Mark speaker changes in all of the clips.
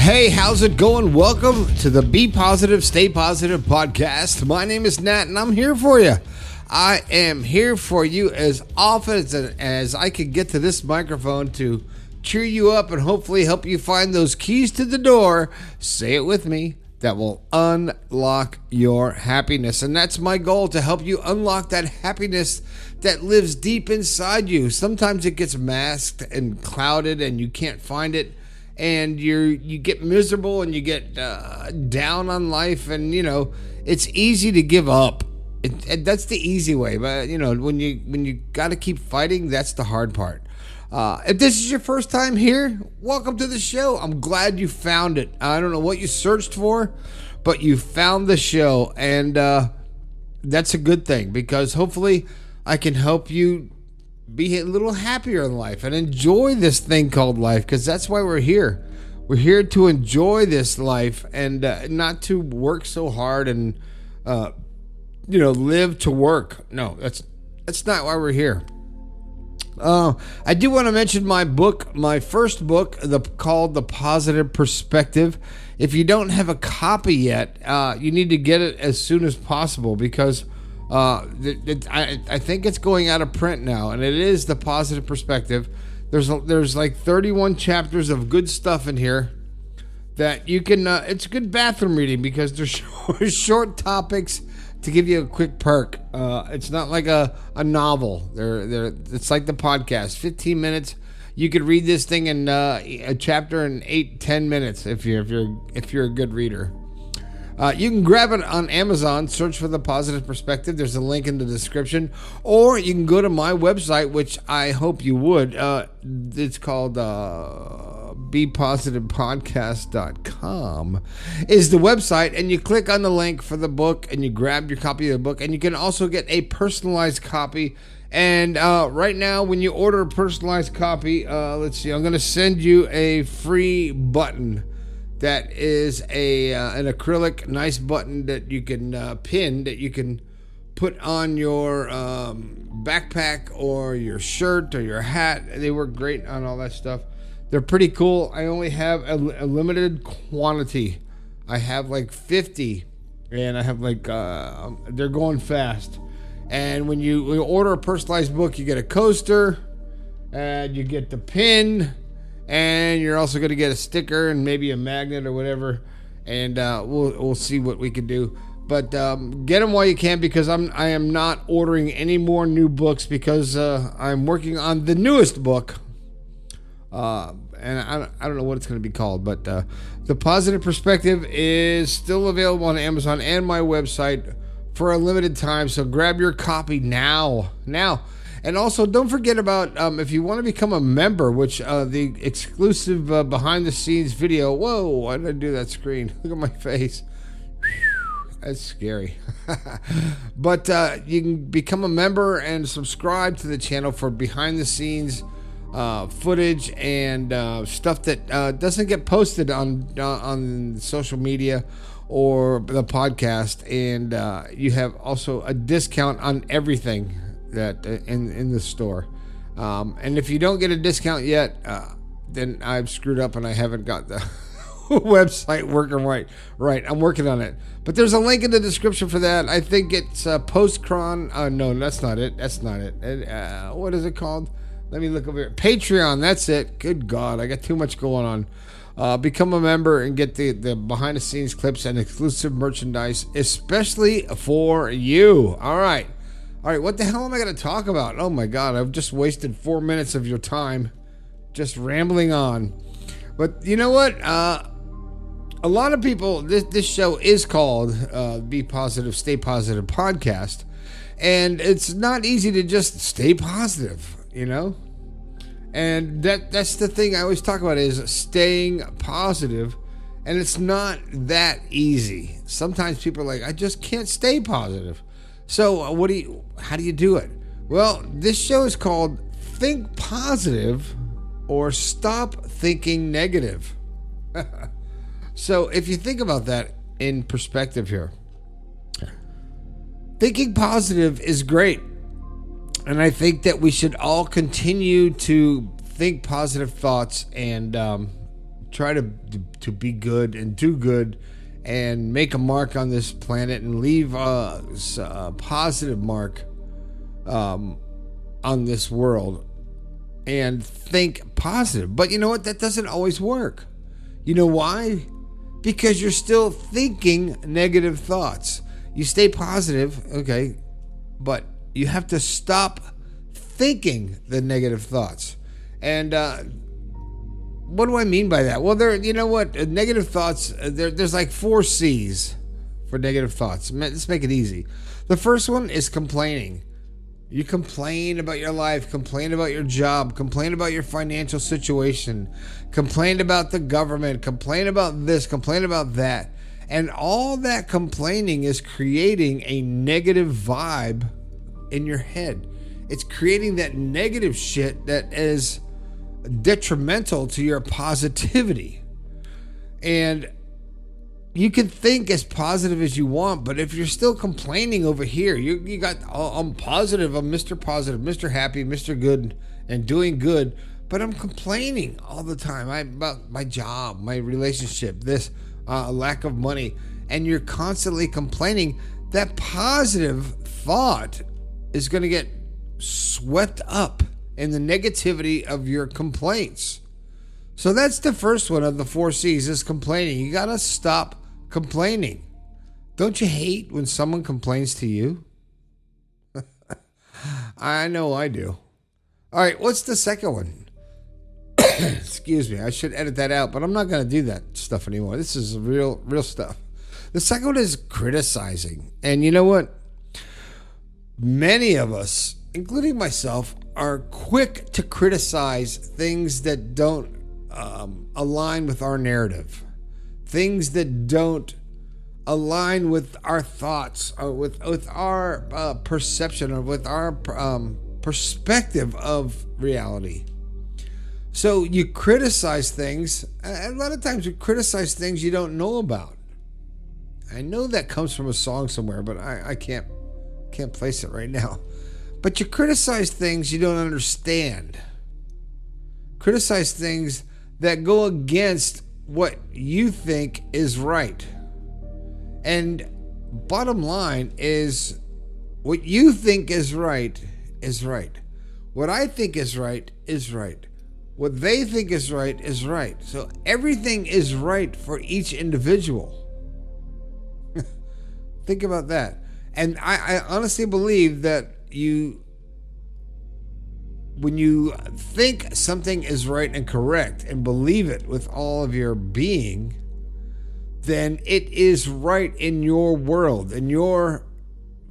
Speaker 1: Hey, how's it going? Welcome to the Be Positive, Stay Positive podcast. My name is Nat, and I'm here for you. I am here for you as often as I can get to this microphone to cheer you up and hopefully help you find those keys to the door. Say it with me. That will unlock your happiness. And that's my goal, to help you unlock that happiness that lives deep inside you. Sometimes it gets masked and clouded and you can't find it. And you get miserable and you get down on life. And, you know, it's easy to give up. That's the easy way. But, you know, when you got to keep fighting, that's the hard part. If this is your first time here, welcome to the show. I'm glad you found it. I don't know what you searched for, but you found the show, and that's a good thing, because hopefully I can help you be a little happier in life and enjoy this thing called life, because that's why we're here. We're here to enjoy this life and not to work so hard and live to work. No, that's not why we're here. I do want to mention my book, my first book, called The Positive Perspective. If you don't have a copy yet, you need to get it as soon as possible, because I think it's going out of print now, and it is The Positive Perspective. There's like 31 chapters of good stuff in here that you can. It's good bathroom reading, because there's short topics to give you a quick perk. It's not like a novel. It's like the podcast. 15 minutes. You could read this thing in a chapter in 8-10 minutes if you're a good reader. You can grab it on Amazon. Search for The Positive Perspective. There's a link in the description, or you can go to my website, which I hope you would. It's called bepositivepodcast.com is the website, and you click on the link for the book and you grab your copy of the book, and you can also get a personalized copy. And right now, when you order a personalized copy, let's see, I'm going to send you a free button that is an acrylic nice button that you can pin, that you can put on your backpack or your shirt or your hat. They work great on all that stuff. They're pretty cool. I only have a limited quantity. I have like 50, and I have like they're going fast. And when you order a personalized book, you get a coaster, and you get the pin, and you're also going to get a sticker and maybe a magnet or whatever. And we'll see what we can do. But get them while you can, because I am not ordering any more new books, because I'm working on the newest book. And I don't know what it's going to be called, but The Positive Perspective is still available on Amazon and my website for a limited time. So grab your copy now. And also, don't forget about, if you want to become a member, which the exclusive behind the scenes video. Whoa, why did I do that screen? Look at my face. That's scary. But you can become a member and subscribe to the channel for behind the scenes footage and stuff that doesn't get posted on social media or the podcast. And you have also a discount on everything that in the store. And if you don't get a discount yet, then I've screwed up and I haven't got the website working right. I'm working on it. But there's a link in the description for that. I think it's Postcron. No, that's not it. What is it called? Let me look over here. Patreon, that's it. Good God, I got too much going on. Become a member and get the behind the scenes clips and exclusive merchandise, especially for you. All right, what the hell am I going to talk about? Oh my God, I've just wasted 4 minutes of your time just rambling on. But you know what? A lot of people, this show is called Be Positive, Stay Positive podcast. And it's not easy to just stay positive, you know? And that's the thing I always talk about, is staying positive. And it's not that easy. Sometimes people are like, I just can't stay positive. So how do you do it? Well, this show is called Think Positive or Stop Thinking Negative. So if you think about that in perspective here, thinking positive is great. And I think that we should all continue to think positive thoughts and try to be good and do good and make a mark on this planet and leave a positive mark on this world and think positive. But you know what? That doesn't always work. You know why? Because you're still thinking negative thoughts. You stay positive, okay, but you have to stop thinking the negative thoughts. And what do I mean by that? Well, you know what? Negative thoughts, there's like 4 C's for negative thoughts. Let's make it easy. The first one is complaining. You complain about your life, complain about your job, complain about your financial situation, complain about the government, complain about this, complain about that. And all that complaining is creating a negative vibe in your head. It's creating that negative shit that is detrimental to your positivity. And you can think as positive as you want, but if you're still complaining over here, you got, oh, I'm positive, I'm Mr. Positive, Mr. Happy, Mr. Good, and doing good, but I'm complaining all the time about my job, my relationship, this lack of money, and you're constantly complaining. That positive thought is going to get swept up in the negativity of your complaints. So that's the first one of the 4 C's, is complaining. You got to stop complaining. Don't you hate when someone complains to you? I know I do. All right, what's the second one? Excuse me, I should edit that out, but I'm not going to do that stuff anymore. This is real stuff. The second one is criticizing. And you know what? Many of us, including myself, are quick to criticize things that don't align with our narrative, things that don't align with our thoughts, or with our perception, or with our perspective of reality. So you criticize things. A lot of times you criticize things you don't know about. I know that comes from a song somewhere, but I can't place it right now. But you criticize things you don't understand. Criticize things that go against what you think is right. And bottom line is, what you think is right is right. What I think is right is right. What they think is right is right. So everything is right for each individual. Think about that. And I honestly believe that when you think something is right and correct and believe it with all of your being, then it is right in your world, in your,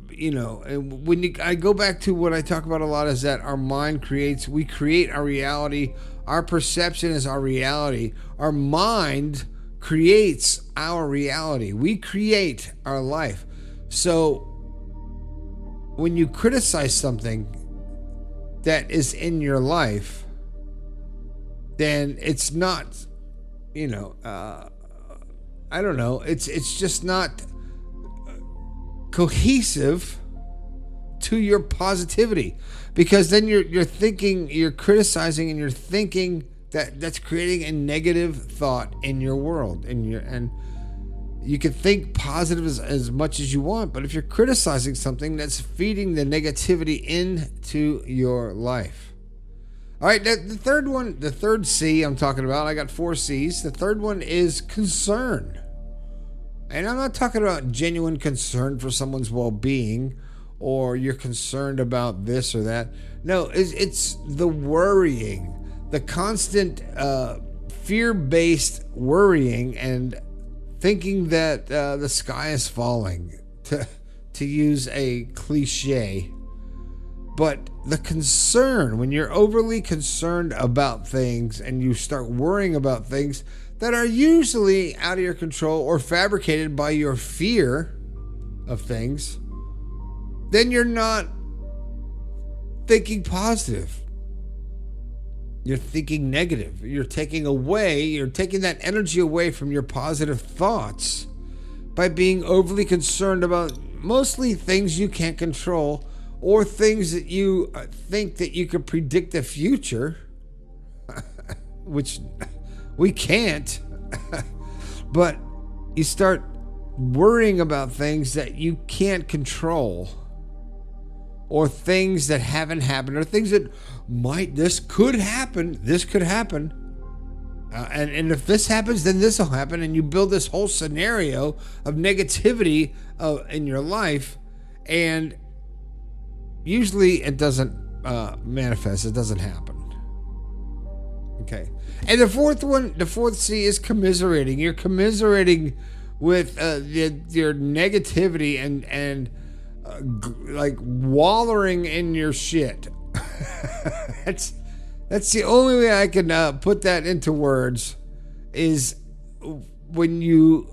Speaker 1: and I go back to what I talk about a lot, is that our mind we create our reality. Our perception is our reality. Our mind creates our reality. We create our life. So when you criticize something that is in your life, then it's not, I don't know, it's just not cohesive to your positivity, because then you're thinking, you're criticizing, and you're thinking that's creating a negative thought in your world, and you can think positive as much as you want, but if you're criticizing something, that's feeding the negativity into your life. All right, the third one, the third C I'm talking about, I got 4 C's. The third one is concern. And I'm not talking about genuine concern for someone's well-being, or you're concerned about this or that. No, it's the worrying, the constant fear-based worrying and thinking that the sky is falling, to use a cliche. But the concern, when you're overly concerned about things and you start worrying about things that are usually out of your control or fabricated by your fear of things, then you're not thinking positive. You're thinking negative. You're taking that energy away from your positive thoughts by being overly concerned about mostly things you can't control, or things that you think that you could predict the future, which We can't. But you start worrying about things that you can't control, or things that haven't happened, or things that this could happen. And if this happens, then this will happen. And you build this whole scenario of negativity in your life. And usually it doesn't manifest. It doesn't happen. Okay. And the fourth C is commiserating. You're commiserating with your negativity and like wallowing in your shit. That's the only way I can put that into words, is when you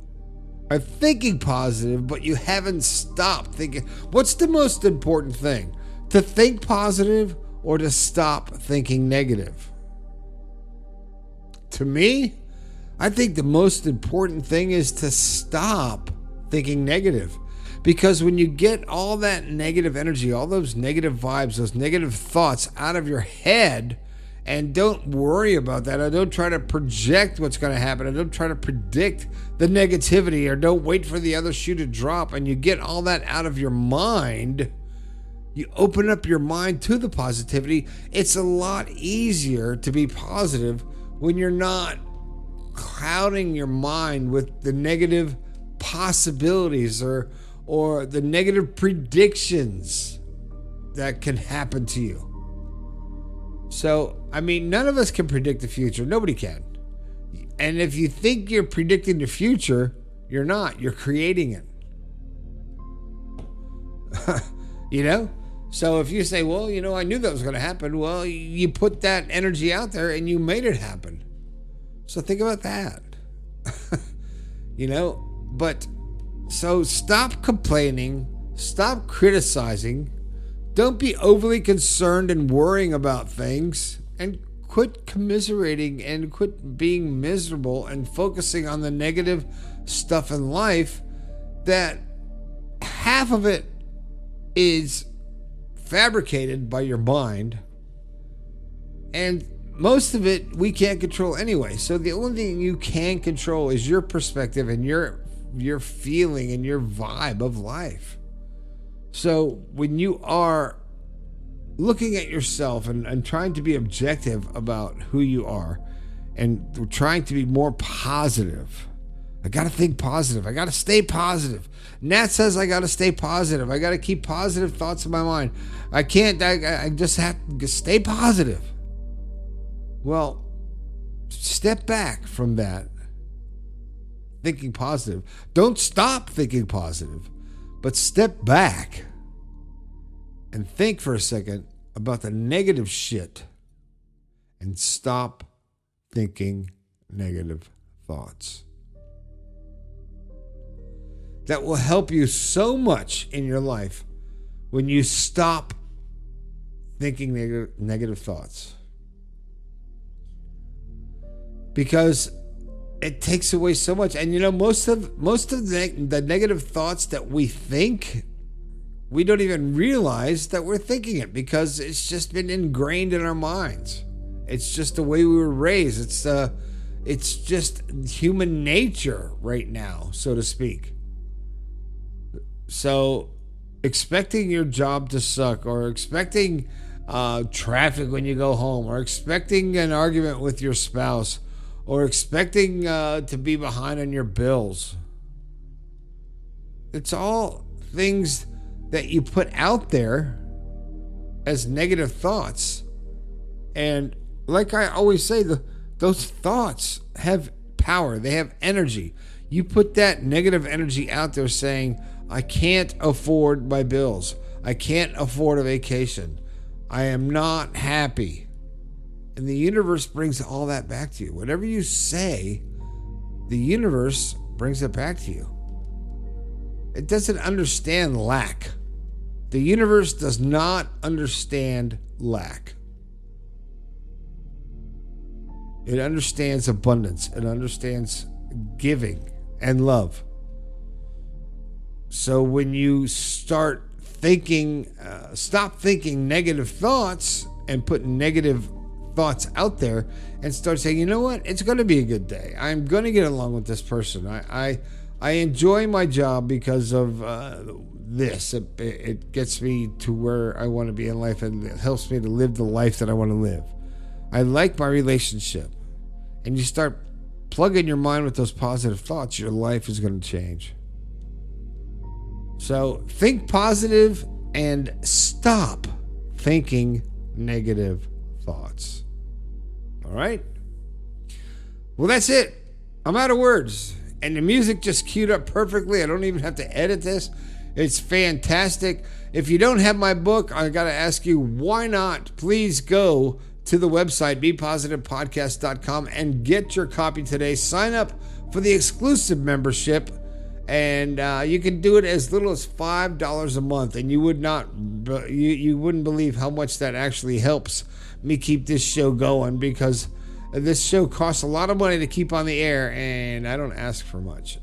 Speaker 1: are thinking positive, but you haven't stopped thinking. What's the most important thing? To think positive or to stop thinking negative? To me, I think the most important thing is to stop thinking negative. Because when you get all that negative energy, all those negative vibes, those negative thoughts out of your head, and don't worry about that, or don't try to project what's going to happen, or don't try to predict the negativity, or don't wait for the other shoe to drop, and you get all that out of your mind, you open up your mind to the positivity. It's a lot easier to be positive when you're not clouding your mind with the negative possibilities or the negative predictions that can happen to you. So, I mean, none of us can predict the future. Nobody can. And if you think you're predicting the future, you're not. You're creating it. You know? So if you say, well, I knew that was going to happen. Well, you put that energy out there and you made it happen. So think about that. But so stop complaining, stop criticizing, don't be overly concerned and worrying about things, and quit commiserating and quit being miserable and focusing on the negative stuff in life, that half of it is fabricated by your mind, and most of it we can't control anyway. So the only thing you can control is your perspective and your feeling and your vibe of life. So when you are looking at yourself and trying to be objective about who you are and trying to be more positive, I got to think positive. I got to stay positive. Nat says I got to stay positive. I got to keep positive thoughts in my mind. I just have to stay positive. Well, step back from that thinking positive. Don't stop thinking positive, but step back and think for a second about the negative shit and stop thinking negative thoughts. That will help you so much in your life when you stop thinking negative thoughts. Because it takes away so much. And most of the negative thoughts that we think, we don't even realize that we're thinking it, because it's just been ingrained in our minds. It's just the way we were raised. It's just human nature right now, so to speak. So expecting your job to suck, or expecting traffic when you go home, or expecting an argument with your spouse, or expecting to be behind on your bills. It's all things that you put out there as negative thoughts. And like I always say, those thoughts have power. They have energy. You put that negative energy out there saying, I can't afford my bills. I can't afford a vacation. I am not happy. And the universe brings all that back to you. Whatever you say, the universe brings it back to you. It doesn't understand lack. The universe does not understand lack. It understands abundance. It understands giving and love. So when you start thinking, stop thinking negative thoughts and put negative thoughts out there and start saying, you know what, it's going to be a good day. I'm going to get along with this person. I enjoy my job because of this. It gets me to where I want to be in life, and it helps me to live the life that I want to live. I like my relationship. And you start plugging your mind with those positive thoughts, your life is going to change. So think positive and stop thinking negative thoughts. All right? Well, that's it. I'm out of words. And the music just queued up perfectly. I don't even have to edit this. It's fantastic. If you don't have my book, I got to ask you, why not? Please go to the website, bepositivepodcast.com, and get your copy today. Sign up for the exclusive membership, and you can do it as little as $5 a month, and you wouldn't believe how much that actually helps me keep this show going, because this show costs a lot of money to keep on the air, and I don't ask for much.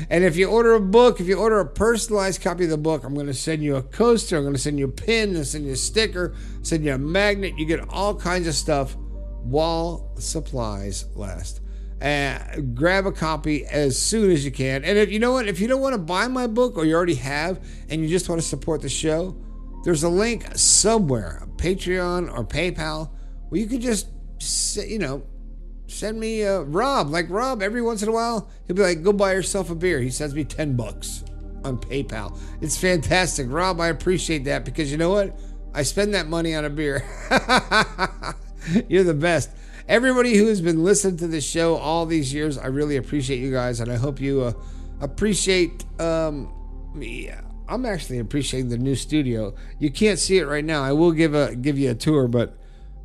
Speaker 1: And if you order a book, if you order a personalized copy of the book, I'm going to send you a coaster, I'm going to send you a pin, I'm going to send you a sticker, send you a magnet. You get all kinds of stuff while supplies last. Grab a copy as soon as you can. And if you know what, if you don't want to buy my book, or you already have, and you just want to support the show, there's a link somewhere, Patreon or PayPal, where you can just, you know, send me Rob. Like Rob, every once in a while, he'll be like, go buy yourself a beer. He sends me $10 on PayPal. It's fantastic. Rob, I appreciate that, because you know what? I spend that money on a beer. You're the best. Everybody who has been listening to this show all these years, I really appreciate you guys, and I hope you appreciate me. I'm actually appreciating the new studio. You can't see it right now. I will give you a tour, but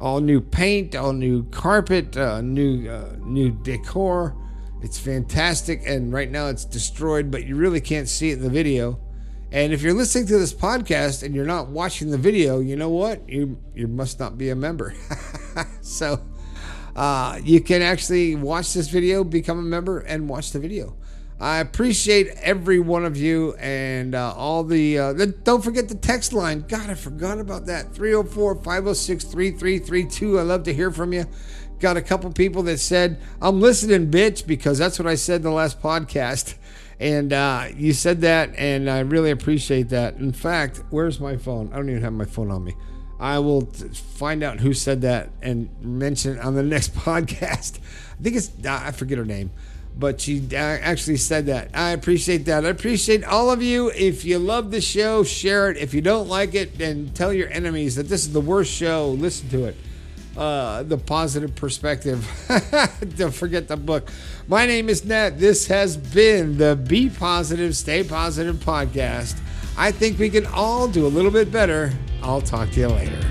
Speaker 1: all new paint, all new carpet, new decor. It's fantastic, and right now it's destroyed, but you really can't see it in the video. And if you're listening to this podcast and you're not watching the video, you know what? You must not be a member. So you can actually watch this video, become a member, and watch the video. I appreciate every one of you, and all the don't forget the text line. God, I forgot about that. 304-506-3332. I love to hear from you. Got a couple people that said, I'm listening, bitch, because that's what I said the last podcast. And you said that, and I really appreciate that. In fact, where's my phone? I don't even have my phone on me. I will find out who said that and mention it on the next podcast. I think it's, I forget her name, but she actually said that. I appreciate that. I appreciate all of you. If you love the show, share it. If you don't like it, then tell your enemies that this is the worst show. Listen to it. The Positive Perspective. Don't forget the book. My name is Nat. This has been the Be Positive, Stay Positive podcast. I think we can all do a little bit better. I'll talk to you later.